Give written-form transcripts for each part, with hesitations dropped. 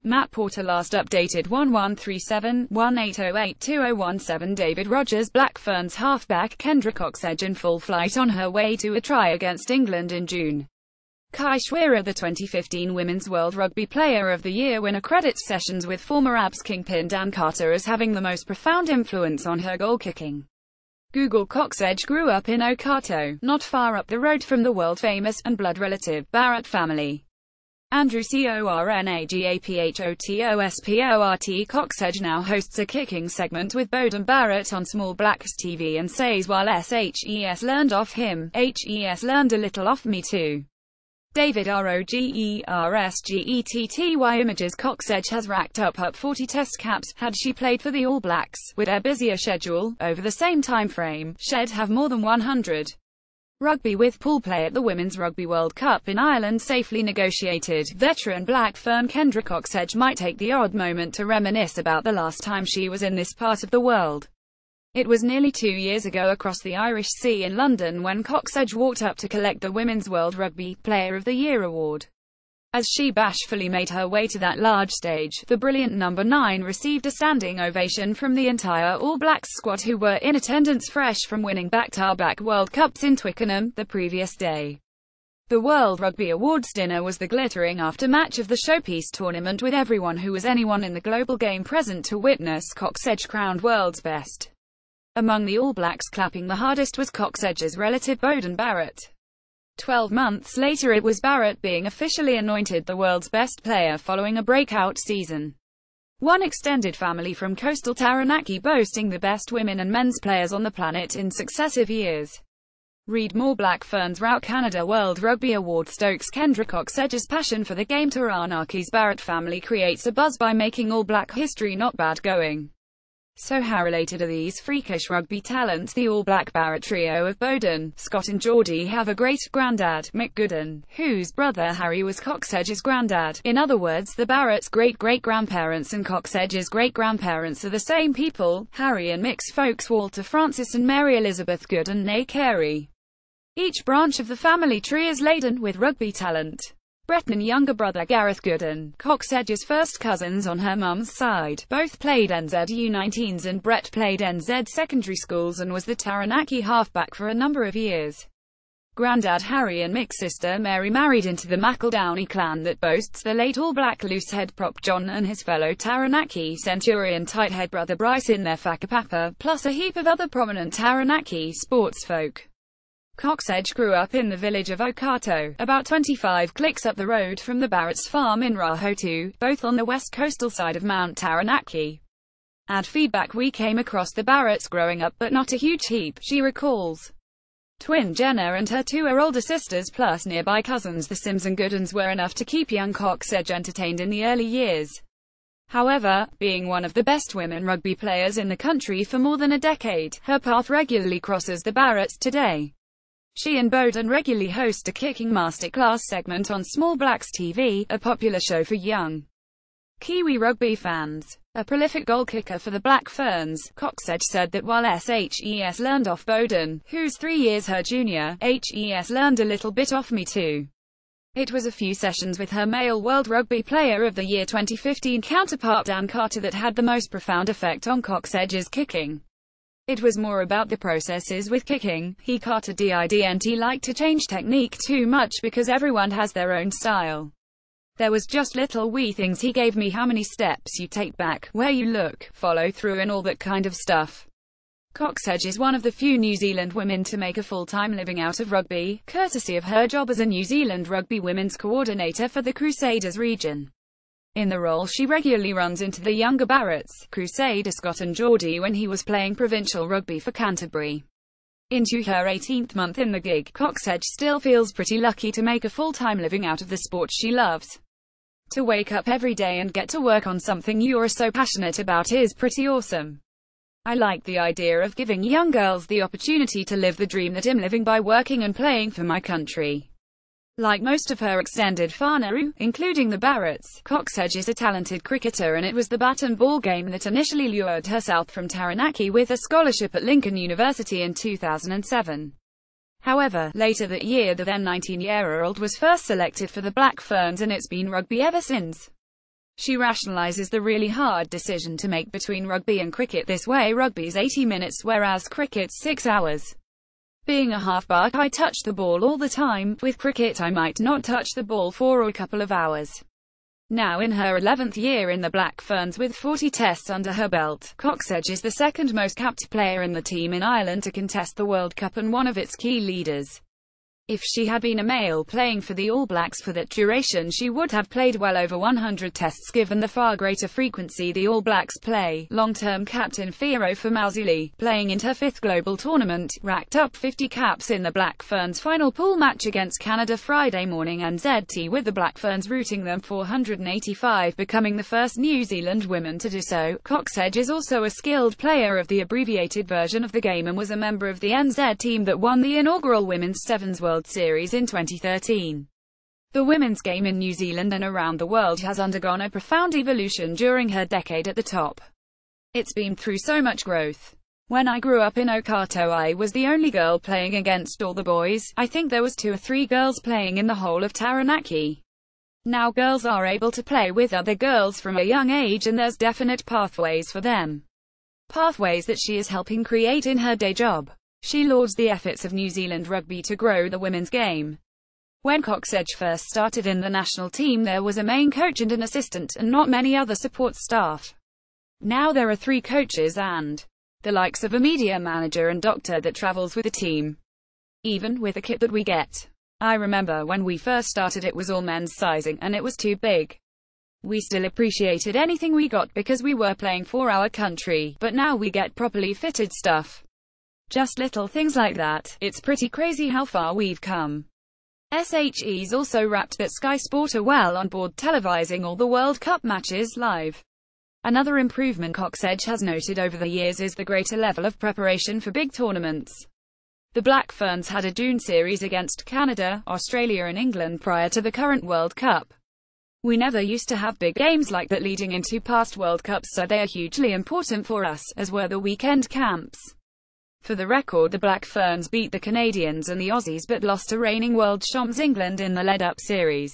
Matt Porter last updated 1137-1808-2017. David Rogers. Black Ferns halfback Kendra Cocksedge in full flight on her way to a try against England in June. Kai Schwerer, the 2015 Women's World Rugby Player of the Year winner, credits sessions with former Abs kingpin Dan Carter as having the most profound influence on her goal-kicking. Google. Cocksedge grew up in Okoto, not far up the road from the world-famous and blood relative Barrett family. Andrew Cornagaphosport. Cocksedge now hosts a kicking segment with Beauden Barrett on Small Blacks TV and says, while SHES learned off him, HES learned a little off me too. David Rogersgetty. Images. Cocksedge has racked up 40 test caps. Had she played for the All Blacks, with their busier schedule, over the same time frame, she'd have more than 100. Rugby with pool play at the Women's Rugby World Cup in Ireland safely negotiated. Veteran Black Fern Kendra Cocksedge might take the odd moment to reminisce about the last time she was in this part of the world. It was nearly 2 years ago across the Irish Sea in London when Cocksedge walked up to collect the Women's World Rugby Player of the Year award. As she bashfully made her way to that large stage, the brilliant number 9 received a standing ovation from the entire All Blacks squad, who were in attendance fresh from winning back-to-back World Cups in Twickenham the previous day. The World Rugby Awards dinner was the glittering aftermatch of the showpiece tournament, with everyone who was anyone in the global game present to witness Cocksedge crowned world's best. Among the All Blacks clapping the hardest was Cocksedge's relative Beauden Barrett. 12 months later it was Barrett being officially anointed the world's best player following a breakout season. One extended family from coastal Taranaki boasting the best women and men's players on the planet in successive years. Read more. Black Ferns rout Canada World Rugby Award stokes Kendra Cocksedge's passion for the game. Taranaki's Barrett family creates a buzz by making All Black history not bad going. So how related are these freakish rugby talents? The All Black Barrett trio of Beauden, Scott and Geordie have a great-granddad, Mick Gooden, whose brother Harry was Cocksedge's granddad. In other words, the Barretts' great-great-grandparents and Cocksedge's great-grandparents are the same people. Harry and Mick's folks Walter Francis and Mary Elizabeth Gooden née Carey. Each branch of the family tree is laden with rugby talent. Brett and younger brother Gareth Gooden, Cocksedge's first cousins on her mum's side, both played NZU19s, and Brett played NZ secondary schools and was the Taranaki halfback for a number of years. Grandad Harry and Mick's sister Mary married into the McEldowney clan that boasts the late All Black loosehead prop John and his fellow Taranaki Centurion tighthead brother Bryce in their whakapapa, plus a heap of other prominent Taranaki sportsfolk. Cocksedge grew up in the village of Okoto, about 25 clicks up the road from the Barrett's farm in Rahotu, both on the west coastal side of Mount Taranaki. Add feedback: we came across the Barretts growing up, but not a huge heap, she recalls. Twin Jenna and her 2 older sisters plus nearby cousins the Sims and Goodens were enough to keep young Cocksedge entertained in the early years. However, being one of the best women rugby players in the country for more than a decade, her path regularly crosses the Barretts today. She and Beauden regularly host a kicking masterclass segment on Small Blacks TV, a popular show for young Kiwi rugby fans. A prolific goal kicker for the Black Ferns, Cocksedge said that while SHES learned off Beauden, who's 3 years her junior, HES learned a little bit off me too. It was a few sessions with her male World Rugby Player of the Year 2015 counterpart Dan Carter that had the most profound effect on Cocksedge's kicking. It was more about the processes with kicking. Carter didn't like to change technique too much because everyone has their own style. There was just little wee things he gave me: how many steps you take back, where you look, follow through and all that kind of stuff. Cocksedge is one of the few New Zealand women to make a full-time living out of rugby, courtesy of her job as a New Zealand rugby women's coordinator for the Crusaders region. In the role she regularly runs into the younger Barretts, Crusader Scott and Geordie, when he was playing provincial rugby for Canterbury. Into her 18th month in the gig, Cocksedge still feels pretty lucky to make a full-time living out of the sport she loves. To wake up every day and get to work on something you're so passionate about is pretty awesome. I like the idea of giving young girls the opportunity to live the dream that I'm living by working and playing for my country. Like most of her extended whānau, including the Barretts, Cocksedge is a talented cricketer, and it was the bat and ball game that initially lured her south from Taranaki with a scholarship at Lincoln University in 2007. However, later that year the then 19-year-old was first selected for the Black Ferns, and it's been rugby ever since. She rationalizes the really hard decision to make between rugby and cricket this way: rugby's 80 minutes whereas cricket's 6 hours. Being a halfback, I touch the ball all the time. With cricket I might not touch the ball for a couple of hours. Now in her 11th year in the Black Ferns with 40 tests under her belt, Cocksedge is the second most capped player in the team in Ireland to contest the World Cup and one of its key leaders. If she had been a male playing for the All Blacks for that duration, she would have played well over 100 tests given the far greater frequency the All Blacks play. Long-term captain Fiero Famauzuli, playing in her 5th global tournament, racked up 50 caps in the Black Ferns final pool match against Canada Friday morning NZT, with the Black Ferns routing them 485, becoming the first New Zealand women to do so. Cocksedge is also a skilled player of the abbreviated version of the game and was a member of the NZ team that won the inaugural Women's Sevens World Series in 2013. The women's game in New Zealand and around the world has undergone a profound evolution during her decade at the top. It's been through so much growth. When I grew up in Okato, I was the only girl playing against all the boys. I think there was 2 or 3 girls playing in the whole of Taranaki. Now girls are able to play with other girls from a young age, and there's definite pathways for them. Pathways that she is helping create in her day job. She lauds the efforts of New Zealand Rugby to grow the women's game. When Cocksedge first started in the national team, there was a main coach and an assistant, and not many other support staff. Now there are 3 coaches and the likes of a media manager and doctor that travels with the team. Even with the kit that we get. I remember when we first started it was all men's sizing, and it was too big. We still appreciated anything we got because we were playing for our country, but now we get properly fitted stuff. Just little things like that. It's pretty crazy how far we've come. SHE's also rapped that Sky Sport are well on board televising all the World Cup matches live. Another improvement Cocksedge has noted over the years is the greater level of preparation for big tournaments. The Black Ferns had a June series against Canada, Australia and England prior to the current World Cup. We never used to have big games like that leading into past World Cups, so they are hugely important for us, as were the weekend camps. For the record, the Black Ferns beat the Canadians and the Aussies but lost to reigning world champs England in the lead-up series.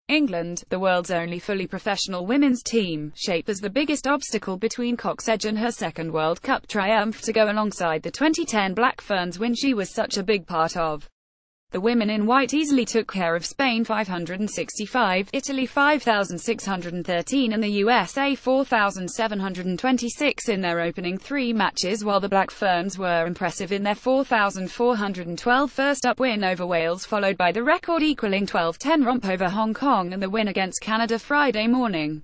England, the world's only fully professional women's team, shaped as the biggest obstacle between Cocksedge and her second World Cup triumph to go alongside the 2010 Black Ferns win she was such a big part of. The women in white easily took care of Spain 565, Italy 5,613 and the USA 4,726 in their opening 3 matches, while the Black Ferns were impressive in their 4,412 first-up win over Wales, followed by the record-equalling 12-10 romp over Hong Kong and the win against Canada Friday morning.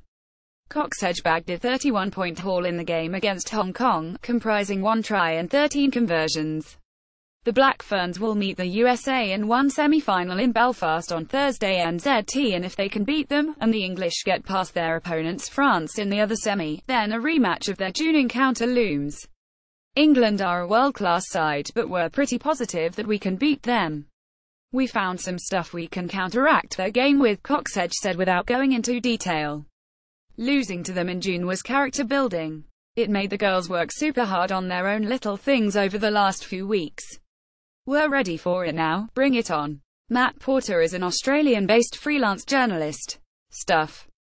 Cocksedge bagged a 31-point haul in the game against Hong Kong, comprising 1 try and 13 conversions. The Black Ferns will meet the USA in one semi-final in Belfast on Thursday NZT, and if they can beat them, and the English get past their opponents France in the other semi, then a rematch of their June encounter looms. England are a world-class side, but we're pretty positive that we can beat them. We found some stuff we can counteract their game with, Cocksedge said without going into detail. Losing to them in June was character building. It made the girls work super hard on their own little things over the last few weeks. We're ready for it now, bring it on. Matt Porter is an Australian-based freelance journalist. Stuff.